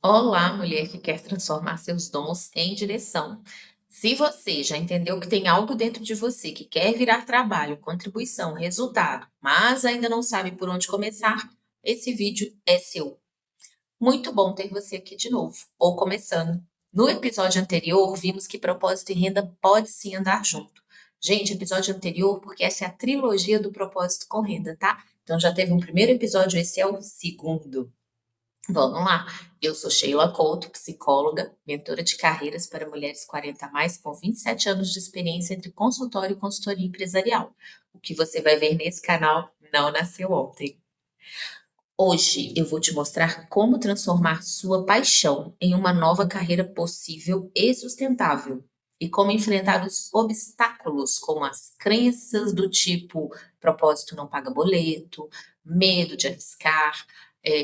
Olá, mulher que quer transformar seus dons em direção. Se você já entendeu que tem algo dentro de você que quer virar trabalho, contribuição, resultado, mas ainda não sabe por onde começar, esse vídeo é seu. Muito bom ter você aqui de novo, ou começando. No episódio anterior, vimos que propósito e renda pode sim andar junto. Gente, episódio anterior, porque essa é a trilogia do propósito com renda, tá? Então já teve um primeiro episódio, esse é o segundo. Vamos lá. Eu sou Sheila Couto, psicóloga, mentora de carreiras para mulheres 40 a mais, com 27 anos de experiência entre consultório e consultoria empresarial. O que você vai ver nesse canal não nasceu ontem. Hoje eu vou te mostrar como transformar sua paixão em uma nova carreira possível e sustentável. E como enfrentar os obstáculos, como as crenças do tipo propósito não paga boleto, medo de arriscar,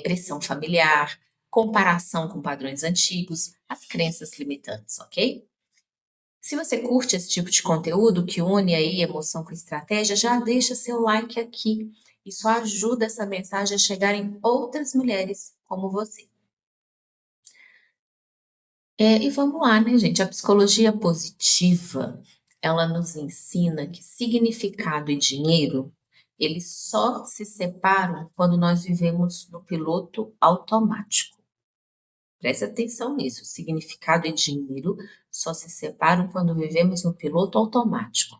pressão familiar, comparação com padrões antigos, as crenças limitantes, ok? Se você curte esse tipo de conteúdo que une aí emoção com estratégia, já deixa seu like aqui. Isso ajuda essa mensagem a chegar em outras mulheres como você. E vamos lá, né, gente? A psicologia positiva, ela nos ensina que significado e dinheiro, eles só se separam quando nós vivemos no piloto automático. Preste atenção nisso. Significado e dinheiro só se separam quando vivemos no piloto automático.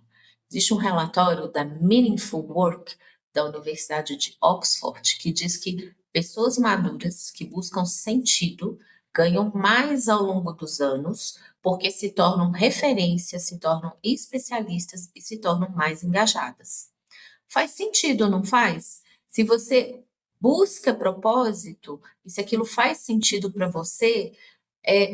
Existe um relatório da Meaningful Work da Universidade de Oxford que diz que pessoas maduras que buscam sentido ganham mais ao longo dos anos porque se tornam referências, se tornam especialistas e se tornam mais engajadas. Faz sentido, não faz? Se você busca propósito, e se aquilo faz sentido para você,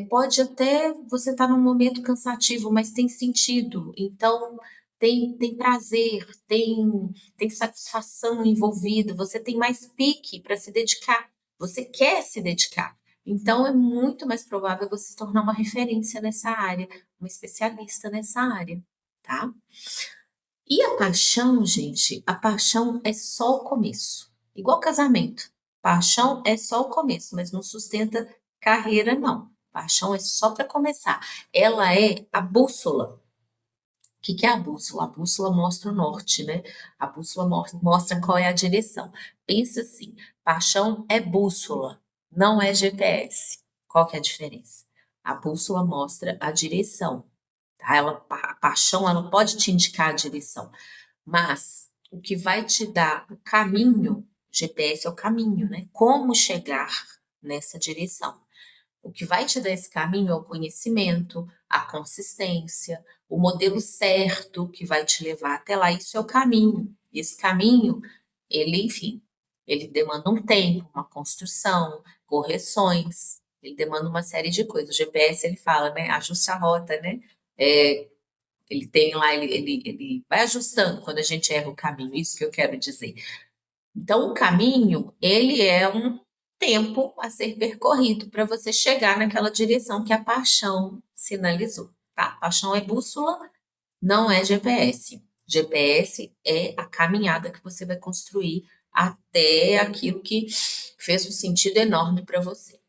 pode até você estar num momento cansativo, mas tem sentido. Então, tem prazer, tem satisfação envolvido, você tem mais pique para se dedicar, você quer se dedicar. Então, é muito mais provável você se tornar uma referência nessa área, uma especialista nessa área, tá? E a paixão, gente, a paixão é só o começo. Igual casamento. Paixão é só o começo, mas não sustenta carreira, não. Paixão é só para começar. Ela é a bússola. O que que é a bússola? A bússola mostra o norte, né? A bússola mostra qual é a direção. Pensa assim, paixão é bússola, não é GPS. Qual que é a diferença? A bússola mostra a direção, tá? A paixão, ela não pode te indicar a direção, mas o que vai te dar o caminho, GPS é o caminho, né? Como chegar nessa direção. O que vai te dar esse caminho é o conhecimento, a consistência, o modelo certo que vai te levar até lá. Isso é o caminho. E esse caminho, ele, enfim, ele demanda um tempo, uma construção, correções, ele demanda uma série de coisas. O GPS, ele fala, né? Ajuste a rota, né? É, ele tem lá, ele vai ajustando quando a gente erra o caminho, isso que eu quero dizer. Então, o caminho, ele é um tempo a ser percorrido para você chegar naquela direção que a paixão sinalizou, tá? Paixão é bússola, não é GPS. GPS é a caminhada que você vai construir até aquilo que fez um sentido enorme para você.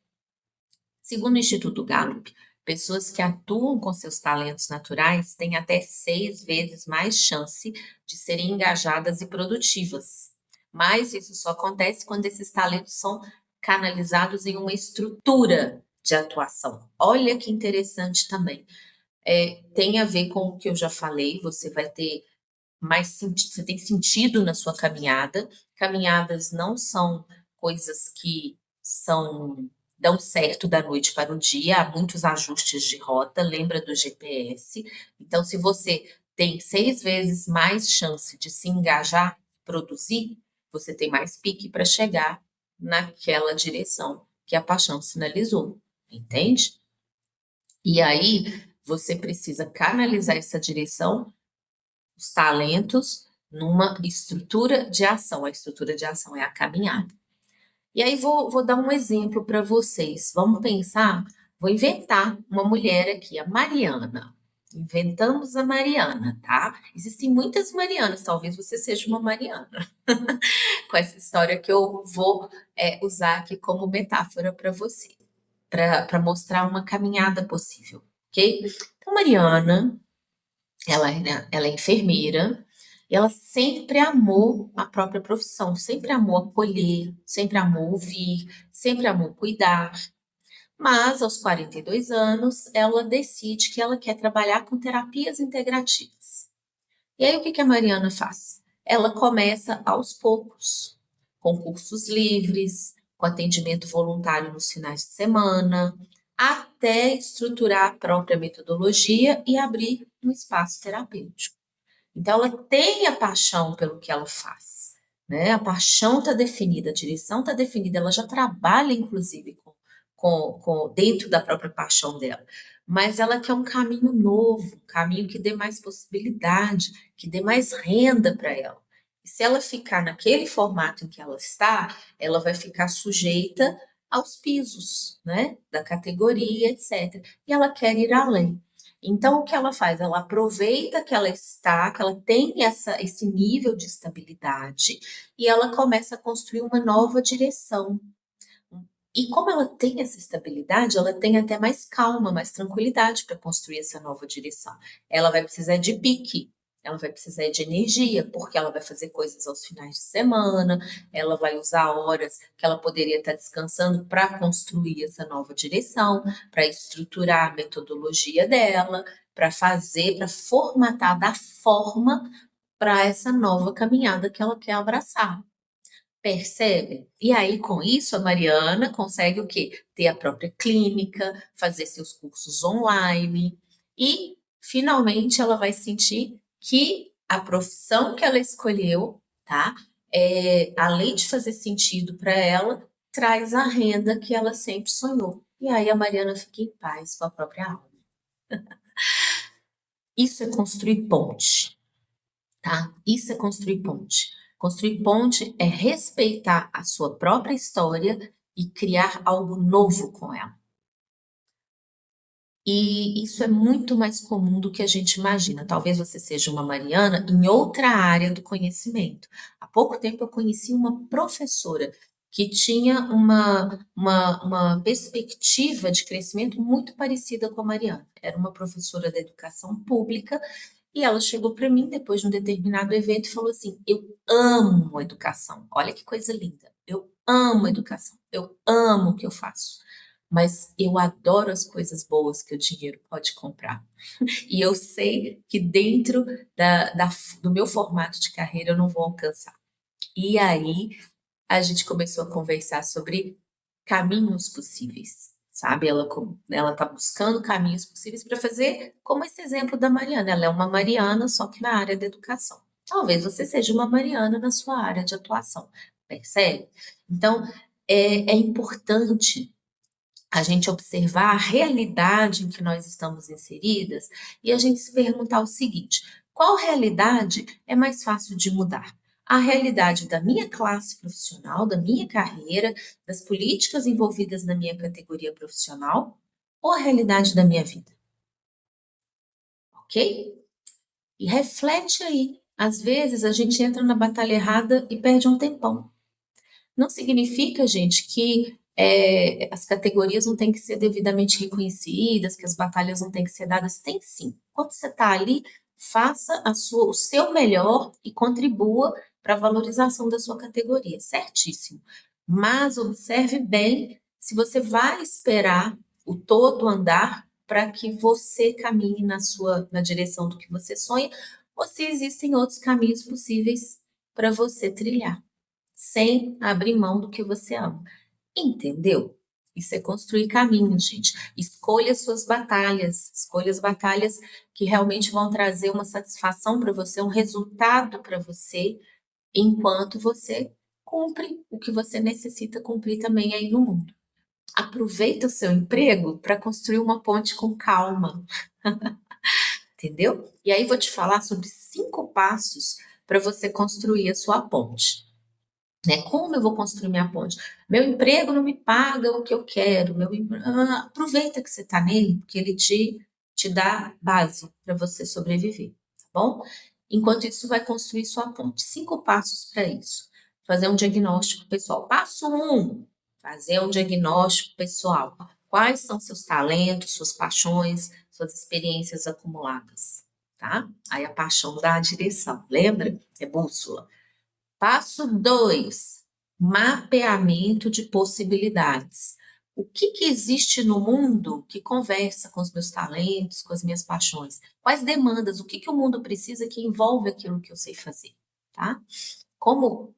Segundo o Instituto Gallup, pessoas que atuam com seus talentos naturais têm até 6 vezes mais chance de serem engajadas e produtivas. Mas isso só acontece quando esses talentos são canalizados em uma estrutura de atuação. Olha que interessante também. Tem a ver com o que eu já falei, você vai ter mais sentido, você tem sentido na sua caminhada. Caminhadas não são coisas que são dão certo da noite para o dia, há muitos ajustes de rota, lembra do GPS. Então, se você tem 6 vezes mais chance de se engajar, produzir, você tem mais pique para chegar naquela direção que a paixão sinalizou, entende? E aí, você precisa canalizar essa direção, os talentos, numa estrutura de ação. A estrutura de ação é a caminhada. E aí vou dar um exemplo para vocês. Vamos pensar, vou inventar uma mulher aqui, a Mariana. Inventamos a Mariana, tá? Existem muitas Marianas, talvez você seja uma Mariana, com essa história que eu vou usar aqui como metáfora para você. para mostrar uma caminhada possível, ok? Então, Mariana, ela é enfermeira, e ela sempre amou a própria profissão, sempre amou acolher, sempre amou ouvir, sempre amou cuidar. Mas, aos 42 anos, ela decide que ela quer trabalhar com terapias integrativas. E aí, o que que a Mariana faz? Ela começa aos poucos, com cursos livres, com atendimento voluntário nos finais de semana, até estruturar a própria metodologia e abrir um espaço terapêutico. Então, ela tem a paixão pelo que ela faz, né? A paixão está definida, a direção está definida, ela já trabalha, inclusive, dentro da própria paixão dela. Mas ela quer um caminho novo, um caminho que dê mais possibilidade, que dê mais renda para ela. E se ela ficar naquele formato em que ela está, ela vai ficar sujeita aos pisos, né? Da categoria, etc. E ela quer ir além. Então, o que ela faz? Ela aproveita que ela está, que ela tem esse nível de estabilidade e ela começa a construir uma nova direção. E como ela tem essa estabilidade, ela tem até mais calma, mais tranquilidade para construir essa nova direção. Ela vai precisar de pique, ela vai precisar de energia, porque ela vai fazer coisas aos finais de semana, ela vai usar horas que ela poderia estar descansando para construir essa nova direção, para estruturar a metodologia dela, para fazer, para formatar, dar forma para essa nova caminhada que ela quer abraçar. Percebe? E aí, com isso, a Mariana consegue o quê? Ter a própria clínica, fazer seus cursos online e, finalmente, ela vai sentir que a profissão que ela escolheu, tá? Além de fazer sentido para ela, traz a renda que ela sempre sonhou. E aí a Mariana fica em paz com a própria alma. Isso é construir ponte, tá? Isso é construir ponte. Construir ponte é respeitar a sua própria história e criar algo novo com ela. E isso é muito mais comum do que a gente imagina. Talvez você seja uma Mariana em outra área do conhecimento. Há pouco tempo eu conheci uma professora que tinha uma perspectiva de crescimento muito parecida com a Mariana. Era uma professora da educação pública e ela chegou para mim depois de um determinado evento e falou assim: Eu amo educação. Olha que coisa linda. Eu amo educação. Eu amo o que eu faço. Mas eu adoro as coisas boas que o dinheiro pode comprar. E eu sei que dentro do meu formato de carreira eu não vou alcançar. E aí a gente começou a conversar sobre caminhos possíveis, sabe? Ela tá buscando caminhos possíveis para fazer, como esse exemplo da Mariana. Ela é uma Mariana, só que na área da educação. Talvez você seja uma Mariana na sua área de atuação, percebe? Então, é importante a gente observar a realidade em que nós estamos inseridas e a gente se perguntar o seguinte: qual realidade é mais fácil de mudar? A realidade da minha classe profissional, da minha carreira, das políticas envolvidas na minha categoria profissional, ou a realidade da minha vida? Ok? E reflete aí. Às vezes a gente entra na batalha errada e perde um tempão. Não significa, gente, que as categorias não têm que ser devidamente reconhecidas, que as batalhas não têm que ser dadas. Tem sim. Quando você está ali, faça o seu melhor e contribua para a valorização da sua categoria, certíssimo. Mas observe bem se você vai esperar o todo andar para que você caminhe na direção do que você sonha, ou se existem outros caminhos possíveis para você trilhar sem abrir mão do que você ama. Entendeu? Isso é construir caminhos, gente. Escolha suas batalhas, escolha as batalhas que realmente vão trazer uma satisfação para você, um resultado para você, enquanto você cumpre o que você necessita cumprir também aí no mundo. Aproveita o seu emprego para construir uma ponte com calma, entendeu? E aí vou te falar sobre 5 passos para você construir a sua ponte. Né? Como eu vou construir minha ponte? Meu emprego não me paga o que eu quero. Aproveita que você está nele, porque ele te dá base para você sobreviver, tá bom? Enquanto isso, vai construir sua ponte. 5 passos para isso. Fazer um diagnóstico pessoal. Passo 1, fazer um diagnóstico pessoal. Quais são seus talentos, suas paixões, suas experiências acumuladas, tá? Aí a paixão dá a direção, lembra? É bússola. Passo 2, mapeamento de possibilidades. O que existe no mundo que conversa com os meus talentos, com as minhas paixões? Quais demandas, o que o mundo precisa que envolve aquilo que eu sei fazer, tá? Como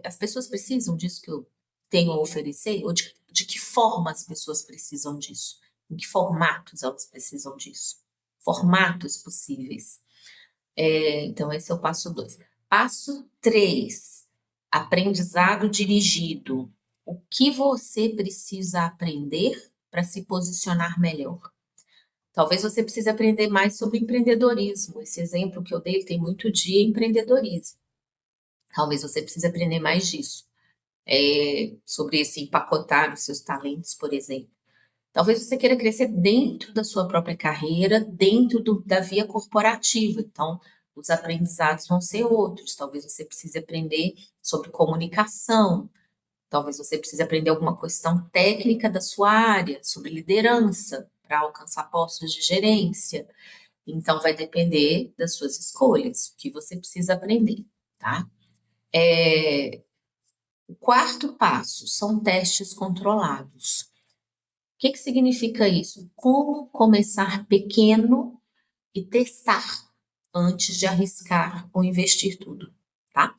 as pessoas precisam disso que eu tenho a oferecer? Ou de que forma as pessoas precisam disso? Em que formatos elas precisam disso? Formatos possíveis. Então, esse é o passo 2. Passo 3, aprendizado dirigido. O que você precisa aprender para se posicionar melhor? Talvez você precise aprender mais sobre empreendedorismo. Esse exemplo que eu dei tem muito de empreendedorismo. Talvez você precise aprender mais disso, sobre esse empacotar os seus talentos, por exemplo. Talvez você queira crescer dentro da sua própria carreira, dentro da via corporativa. Então, os aprendizados vão ser outros. Talvez você precise aprender sobre comunicação. Talvez você precise aprender alguma questão técnica da sua área, sobre liderança, para alcançar postos de gerência. Então, vai depender das suas escolhas, o que você precisa aprender, tá? O quarto passo são testes controlados. O que significa isso? Como começar pequeno e testar antes de arriscar ou investir tudo, tá?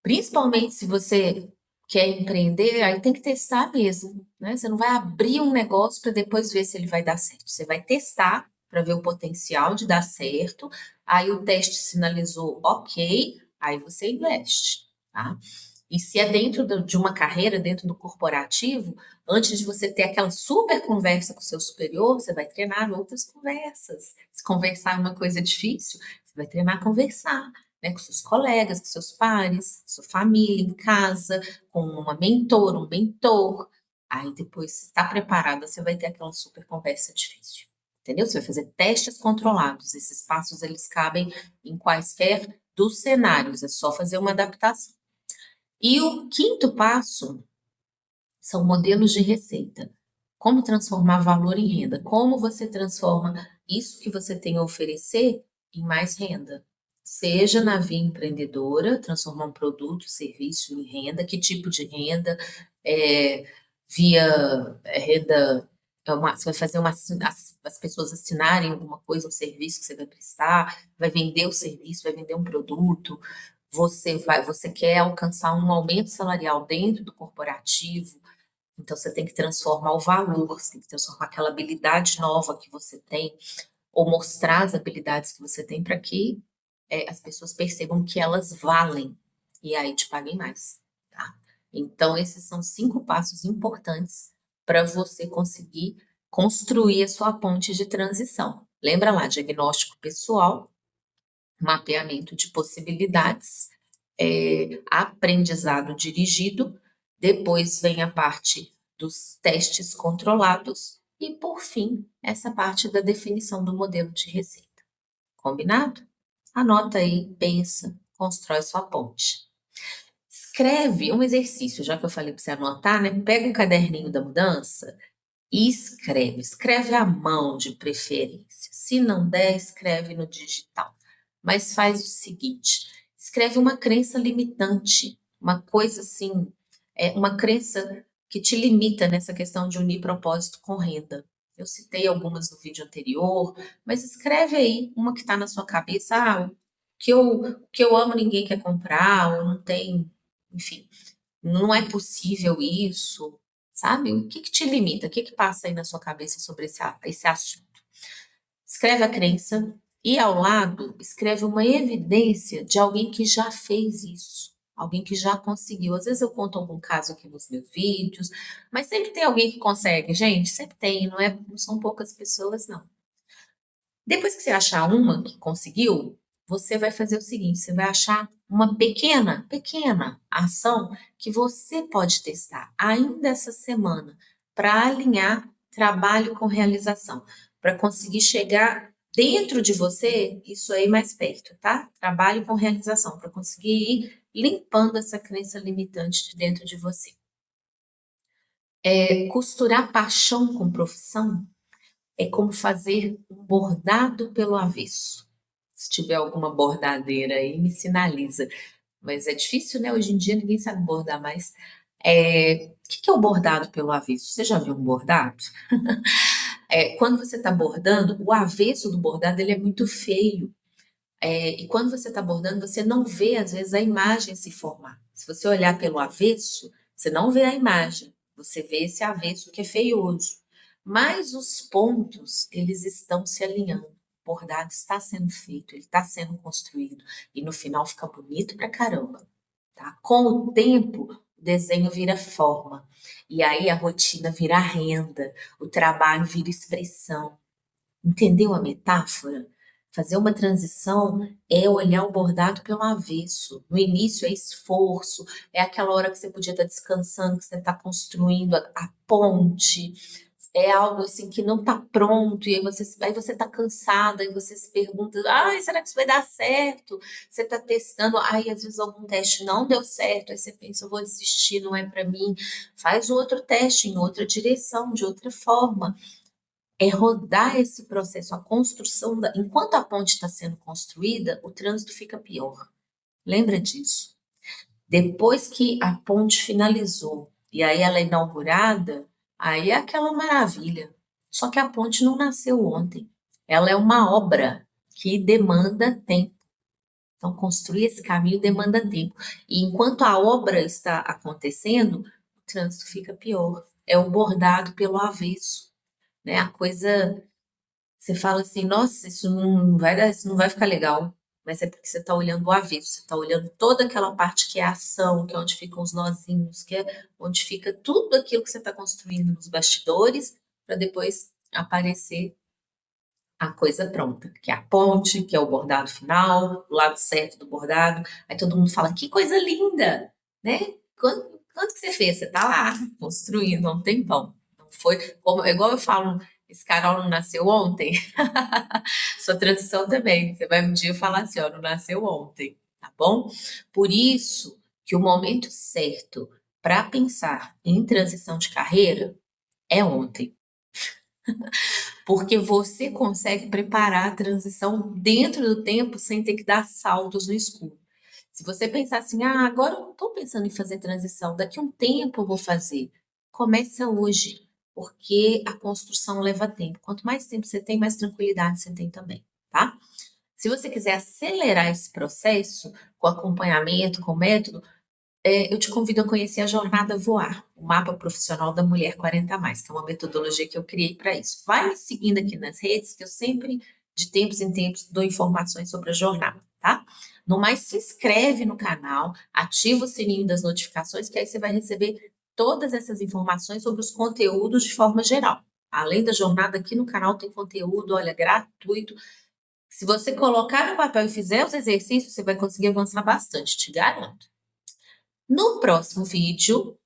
Principalmente se você quer empreender, aí tem que testar mesmo, né? Você não vai abrir um negócio para depois ver se ele vai dar certo. Você vai testar para ver o potencial de dar certo. Aí o teste sinalizou ok, aí você investe, tá? E se é dentro de uma carreira, dentro do corporativo, antes de você ter aquela super conversa com o seu superior, você vai treinar outras conversas. Se conversar é uma coisa difícil, você vai treinar a conversar, né, com seus colegas, com seus pares, sua família, em casa, com uma mentora, um mentor. Aí depois, se está preparada, você vai ter aquela super conversa difícil. Entendeu? Você vai fazer testes controlados. Esses passos, eles cabem em quaisquer dos cenários. É só fazer uma adaptação. E o quinto passo são modelos de receita. Como transformar valor em renda? Como você transforma isso que você tem a oferecer em mais renda? Seja na via empreendedora, transformar um produto, serviço em renda, que tipo de renda? É, via renda, você vai fazer as pessoas assinarem alguma coisa, um serviço que você vai prestar, vai vender o serviço, vai vender um produto, você quer alcançar um aumento salarial dentro do corporativo, então você tem que transformar o valor, você tem que transformar aquela habilidade nova que você tem, ou mostrar as habilidades que você tem para que as pessoas percebam que elas valem e aí te paguem mais, tá? Então, esses são 5 passos importantes para você conseguir construir a sua ponte de transição. Lembra lá, diagnóstico pessoal, mapeamento de possibilidades, aprendizado dirigido, depois vem a parte dos testes controlados e, por fim, essa parte da definição do modelo de receita. Combinado? Anota aí, pensa, constrói sua ponte. Escreve um exercício, já que eu falei para você anotar, né? Pega um caderninho da mudança e escreve à mão de preferência. Se não der, escreve no digital. Mas faz o seguinte: escreve uma crença limitante, uma coisa assim, uma crença que te limita nessa questão de unir propósito com renda. Eu citei algumas no vídeo anterior, mas escreve aí uma que está na sua cabeça. O que eu amo ninguém quer comprar, ou não tem, enfim, não é possível isso, sabe? O que te limita? O que passa aí na sua cabeça sobre esse assunto? Escreve a crença e ao lado escreve uma evidência de alguém que já fez isso, alguém que já conseguiu. Às vezes eu conto algum caso aqui nos meus vídeos, mas sempre tem alguém que consegue, gente, sempre tem, não são poucas pessoas, não. Depois que você achar uma que conseguiu, você vai fazer o seguinte: você vai achar uma pequena ação que você pode testar ainda essa semana para alinhar trabalho com realização, para conseguir chegar dentro de você, isso aí mais perto, tá? Trabalho com realização, para conseguir ir limpando essa crença limitante de dentro de você. Costurar paixão com profissão é como fazer um bordado pelo avesso. Se tiver alguma bordadeira aí, me sinaliza. Mas é difícil, né? Hoje em dia ninguém sabe bordar mais. O que que é o bordado pelo avesso? Você já viu um bordado? Quando você está bordando, o avesso do bordado ele é muito feio. E quando você está bordando, você não vê, às vezes, a imagem se formar. Se você olhar pelo avesso, você não vê a imagem, você vê esse avesso que é feioso. Mas os pontos, eles estão se alinhando. O bordado está sendo feito, ele está sendo construído. E no final fica bonito pra caramba, tá? Com o tempo, o desenho vira forma. E aí a rotina vira renda, o trabalho vira expressão. Entendeu a metáfora? Fazer uma transição é olhar o bordado pelo avesso. No início é esforço, é aquela hora que você podia estar descansando, que você está construindo a ponte. É algo assim que não está pronto, e aí você está cansada, e você se pergunta: ai, será que isso vai dar certo? Você está testando, aí às vezes algum teste não deu certo, aí você pensa, eu vou desistir, não é para mim. Faz outro teste em outra direção, de outra forma. É rodar esse processo, a construção enquanto a ponte está sendo construída, o trânsito fica pior. Lembra disso? Depois que a ponte finalizou e aí ela é inaugurada, aí é aquela maravilha. Só que a ponte não nasceu ontem. Ela é uma obra que demanda tempo. Então, construir esse caminho demanda tempo. E enquanto a obra está acontecendo, o trânsito fica pior. É o bordado pelo avesso, né? A coisa você fala assim, nossa, isso não vai dar, isso não vai ficar legal. Mas é porque você está olhando o avesso, você está olhando toda aquela parte que é a ação, que é onde ficam os nozinhos, que é onde fica tudo aquilo que você está construindo nos bastidores, para depois aparecer a coisa pronta, que é a ponte, que é o bordado final, o lado certo do bordado. Aí todo mundo fala, que coisa linda, né? Quanto que você fez? Você tá lá construindo há um tempão. Não foi como, igual eu falo, esse Carol não nasceu ontem. Sua transição também. Você vai um dia falar assim, ó, não nasceu ontem, tá bom? Por isso que o momento certo para pensar em transição de carreira é ontem. Porque você consegue preparar a transição dentro do tempo sem ter que dar saltos no escuro. Se você pensar assim, ah, agora eu não estou pensando em fazer transição, daqui a um tempo eu vou fazer. Começa hoje, porque a construção leva tempo. Quanto mais tempo você tem, mais tranquilidade você tem também, tá? Se você quiser acelerar esse processo, com acompanhamento, com método, eu te convido a conhecer a Jornada Voar, o mapa profissional da Mulher 40 mais, que é uma metodologia que eu criei para isso. Vai me seguindo aqui nas redes, que eu sempre, de tempos em tempos, dou informações sobre a jornada, tá? No mais, se inscreve no canal, ativa o sininho das notificações, que aí você vai receber todas essas informações sobre os conteúdos de forma geral. Além da jornada, aqui no canal tem conteúdo, olha, gratuito. Se você colocar no papel e fizer os exercícios, você vai conseguir avançar bastante, te garanto. No próximo vídeo,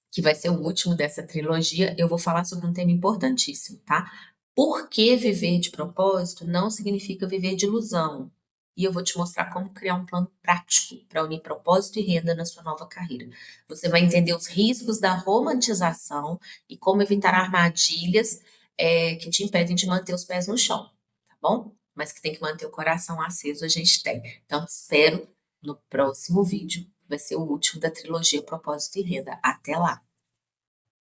que vai ser o último dessa trilogia, eu vou falar sobre um tema importantíssimo, tá? Por que viver de propósito não significa viver de ilusão. E eu vou te mostrar como criar um plano prático para unir propósito e renda na sua nova carreira. Você vai entender os riscos da romantização e como evitar armadilhas que te impedem de manter os pés no chão, tá bom? Mas que tem que manter o coração aceso, a gente tem. Então, te espero no próximo vídeo. Vai ser o último da trilogia Propósito e Renda. Até lá!